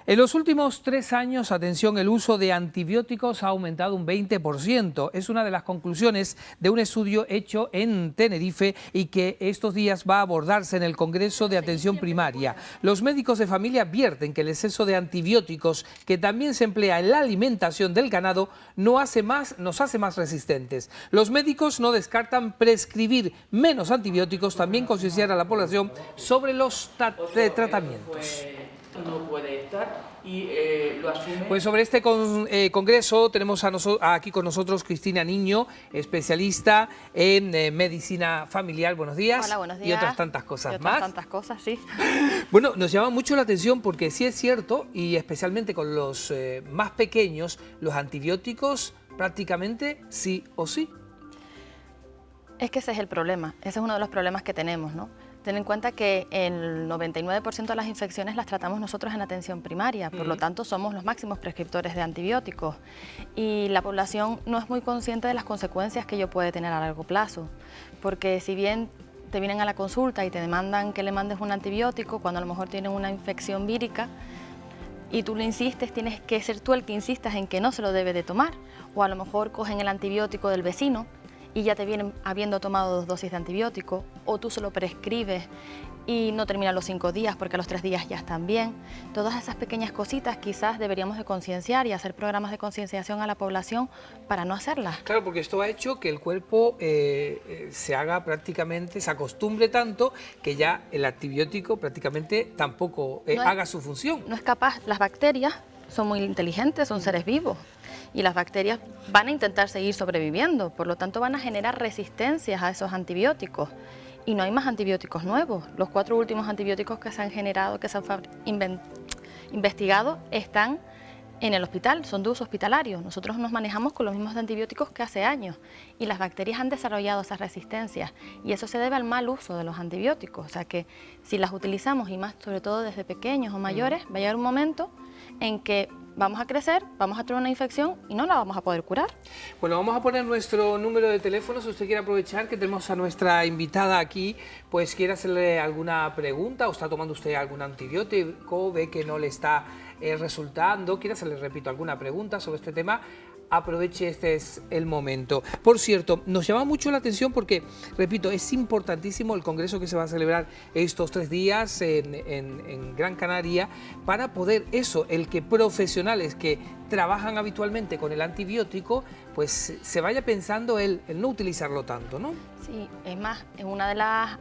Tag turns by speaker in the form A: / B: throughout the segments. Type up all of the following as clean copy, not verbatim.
A: En los últimos 3 años, atención, el uso de antibióticos ha aumentado un 20%. Es una de las conclusiones de un estudio hecho en Tenerife y que estos días va a abordarse en el Congreso de Atención Primaria. Los médicos de familia advierten que el exceso de antibióticos, que también se emplea en la alimentación del ganado, nos hace más resistentes. Los médicos no descartan prescribir menos antibióticos, también concienciar a la población sobre los tratamientos.
B: No puede estar y lo asume.
A: Pues sobre este congreso tenemos aquí con nosotros Cristina Niño, especialista en medicina familiar. Buenos días.
C: Hola, buenos días.
A: Y otras tantas cosas
C: y otras
A: más.
C: tantas cosas, sí.
A: Bueno, nos llama mucho la atención porque sí es cierto, y especialmente con los más pequeños, los antibióticos prácticamente sí o sí.
C: Es que ese es el problema, ese es uno de los problemas que tenemos, ¿no? Ten en cuenta que el 99% de las infecciones las tratamos nosotros en atención primaria, por lo tanto somos los máximos prescriptores de antibióticos y la población no es muy consciente de las consecuencias que ello puede tener a largo plazo, porque si bien te vienen a la consulta y te demandan que le mandes un antibiótico cuando a lo mejor tienen una infección vírica y tú le insistes, tienes que ser tú el que insistas en que no se lo debe de tomar, o a lo mejor cogen el antibiótico del vecino y ya te vienen habiendo tomado 2 dosis de antibiótico, o tú se lo prescribes y no termina los 5 días porque a los 3 días ya están bien. Todas esas pequeñas cositas quizás deberíamos de concienciar y hacer programas de concienciación a la población para no hacerlas.
A: Claro, porque esto ha hecho que el cuerpo se acostumbre tanto que ya el antibiótico prácticamente tampoco haga su función.
C: No es capaz, las bacterias son muy inteligentes, son seres vivos. Y las bacterias van a intentar seguir sobreviviendo, por lo tanto van a generar resistencias a esos antibióticos. Y no hay más antibióticos nuevos. Los 4 últimos antibióticos que se han generado, que se han investigado, están en el hospital, son de uso hospitalario. Nosotros nos manejamos con los mismos antibióticos que hace años y las bacterias han desarrollado esas resistencias y eso se debe al mal uso de los antibióticos. O sea que si las utilizamos, y más sobre todo desde pequeños o mayores, va a llegar un momento en que vamos a crecer, vamos a tener una infección y no la vamos a poder curar.
A: Bueno, vamos a poner nuestro número de teléfono, si usted quiere aprovechar que tenemos a nuestra invitada aquí, pues quiere hacerle alguna pregunta o está tomando usted algún antibiótico, ve que no le está resultando, quiere hacerle, repito, alguna pregunta sobre este tema, aproveche, este es el momento. Por cierto, nos llama mucho la atención porque, repito, es importantísimo el congreso que se va a celebrar estos 3 días en Gran Canaria para poder el que profesionales que trabajan habitualmente con el antibiótico, pues se vaya pensando el no utilizarlo tanto, ¿no?
C: Sí, es más,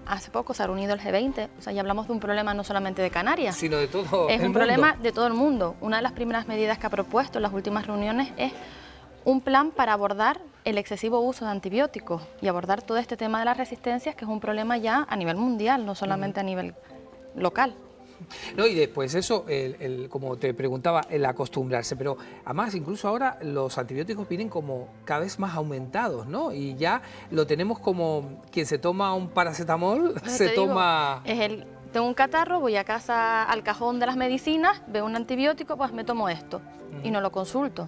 C: hace poco se ha reunido el G20, o sea, ya hablamos de un problema no solamente de Canarias,
A: sino de todo el mundo.
C: Es un problema de todo el mundo. Una de las primeras medidas que ha propuesto en las últimas reuniones es un plan para abordar el excesivo uso de antibióticos y abordar todo este tema de las resistencias, que es un problema ya a nivel mundial, no solamente a nivel local.
A: No, y después eso, como te preguntaba, el acostumbrarse, pero además incluso ahora los antibióticos vienen como cada vez más aumentados, ¿no? Y ya lo tenemos como quien se toma un paracetamol,
C: Tengo un catarro, voy a casa al cajón de las medicinas, veo un antibiótico, pues me tomo esto y no lo consulto.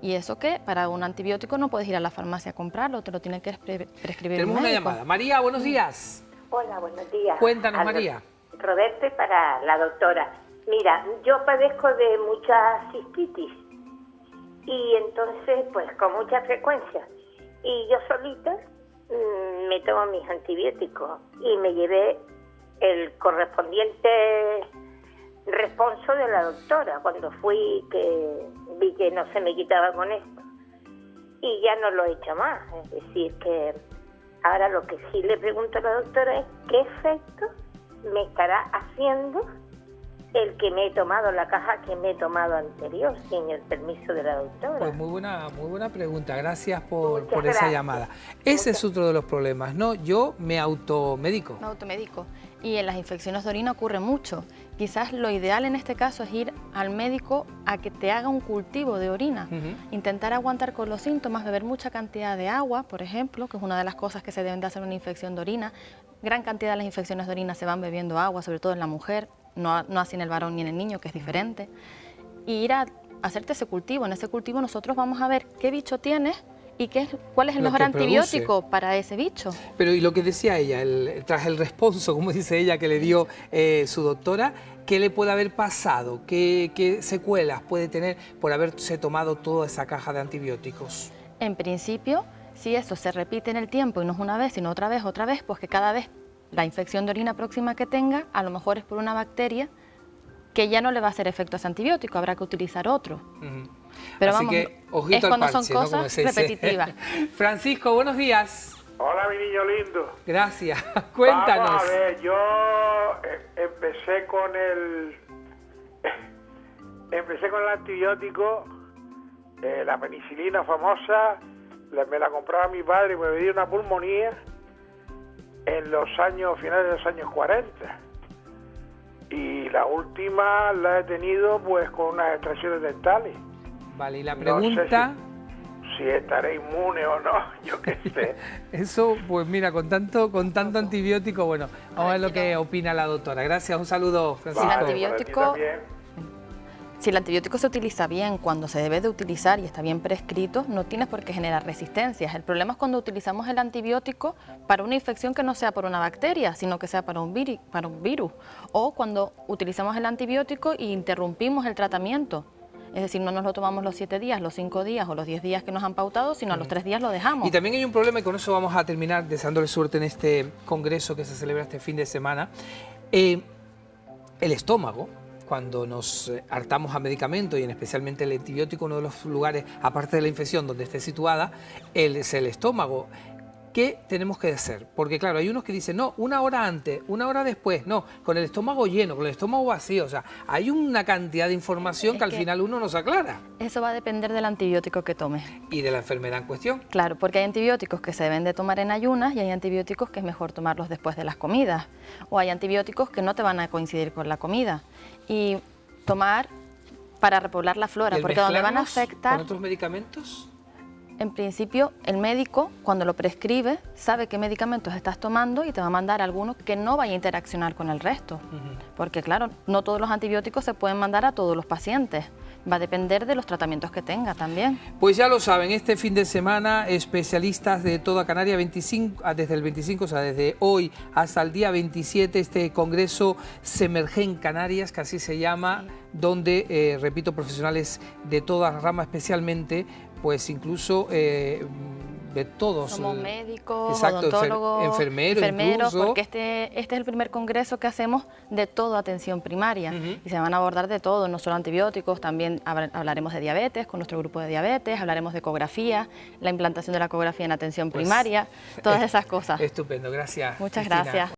C: Y eso que para un antibiótico no puedes ir a la farmacia a comprarlo, te lo tiene que prescribir
A: Tenemos
C: un médico.
A: una llamada. María, buenos días.
D: Hola, buenos días.
A: Cuéntanos, María.
D: Roberto, y para la doctora. Mira, yo padezco de mucha cistitis y entonces, pues con mucha frecuencia. Y yo solita me tomo mis antibióticos y me llevé el correspondiente responso de la doctora cuando fui, que vi que no se me quitaba con esto. Y ya no lo he hecho más. Es decir, que ahora lo que sí le pregunto a la doctora es qué efecto me estará haciendo el que me he tomado, la caja que me he tomado anterior, sin el permiso de la doctora.
A: Pues muy buena pregunta, gracias por esa llamada. Ese es otro de los problemas, ¿no? Yo me automedico.
C: Me automedico. Y en las infecciones de orina ocurre mucho. Quizás lo ideal en este caso es ir al médico a que te haga un cultivo de orina. Intentar aguantar con los síntomas, beber mucha cantidad de agua, por ejemplo, que es una de las cosas que se deben de hacer en una infección de orina. Gran cantidad de las infecciones de orina se van bebiendo agua, sobre todo en la mujer, no así en el varón ni en el niño, que es diferente. Y ir a hacerte ese cultivo. En ese cultivo nosotros vamos a ver qué bicho tienes y cuál es el
A: Lo
C: mejor
A: que
C: antibiótico para ese bicho.
A: Pero y lo que decía ella, tras el responso, como dice ella, que le dio su doctora, ¿qué le puede haber pasado? ¿Qué secuelas puede tener por haberse tomado toda esa caja de antibióticos?
C: En principio, si eso se repite en el tiempo y no es una vez, sino otra vez, pues que cada vez la infección de orina próxima que tenga, a lo mejor es por una bacteria que ya no le va a hacer efecto a ese antibiótico, habrá que utilizar otro. Pero
A: así
C: vamos,
A: que, ojito
C: es
A: al
C: cuando
A: parche,
C: son
A: ¿no?
C: cosas
A: Como se dice.
C: repetitivas.
A: Francisco, buenos días.
E: Hola, mi niño lindo.
A: Gracias. Cuéntanos.
E: Vamos a ver, yo empecé con el antibiótico, la penicilina famosa, me la compraba mi padre y me dio una pulmonía en los años, finales de los años 40. Y la última la he tenido pues con unas extracciones dentales.
A: Vale, y la
E: No sé
A: pregunta...
E: si estaré inmune o no, yo qué sé.
A: Eso, pues mira, con tanto antibiótico, bueno, vamos a ver lo que opina la doctora. Gracias, un saludo, Francisco.
C: el antibiótico-
E: para ti también.
C: Si el antibiótico se utiliza bien, cuando se debe de utilizar y está bien prescrito, no tienes por qué generar resistencias. El problema es cuando utilizamos el antibiótico para una infección que no sea por una bacteria, sino que sea para un virus. O cuando utilizamos el antibiótico e interrumpimos el tratamiento. Es decir, no nos lo tomamos los 7 días, los 5 días o los 10 días que nos han pautado, sino a los 3 días lo dejamos.
A: Y también hay un problema, y con eso vamos a terminar, deseándole suerte en este congreso que se celebra este fin de semana. El estómago, cuando nos hartamos a medicamentos, y en especialmente el antibiótico, uno de los lugares, aparte de la infección, donde esté situada, es el estómago. ¿Qué tenemos que hacer? Porque claro, hay unos que dicen, no, 1 hora antes, 1 hora después, no, con el estómago lleno, con el estómago vacío, o sea, hay una cantidad de información que al final uno nos aclara.
C: Eso va a depender del antibiótico que tomes.
A: Y de la enfermedad en cuestión.
C: Claro, porque hay antibióticos que se deben de tomar en ayunas y hay antibióticos que es mejor tomarlos después de las comidas. O hay antibióticos que no te van a coincidir con la comida. Y tomar para repoblar la flora,
A: ¿Y el
C: porque donde van a
A: mezclarlos
C: afectar...
A: con otros medicamentos?
C: En principio, el médico, cuando lo prescribe, sabe qué medicamentos estás tomando y te va a mandar alguno que no vaya a interaccionar con el resto. Porque, claro, no todos los antibióticos se pueden mandar a todos los pacientes. Va a depender de los tratamientos que tenga también.
A: Pues ya lo saben, este fin de semana, especialistas de toda Canarias, desde el 25, o sea, desde hoy hasta el día 27, este congreso Semergen Canarias, que así se llama, donde, repito, profesionales de todas las ramas, especialmente, pues incluso de todos.
C: Somos médicos,
A: exacto,
C: odontólogos,
A: enfermeros incluso.
C: porque este es el primer congreso que hacemos de toda atención primaria. Y se van a abordar de todo, no solo antibióticos, también hablaremos de diabetes, con nuestro grupo de diabetes, hablaremos de ecografía, la implantación de la ecografía en atención primaria, todas esas cosas.
A: Estupendo, gracias.
C: Muchas
A: Cristina.
C: gracias.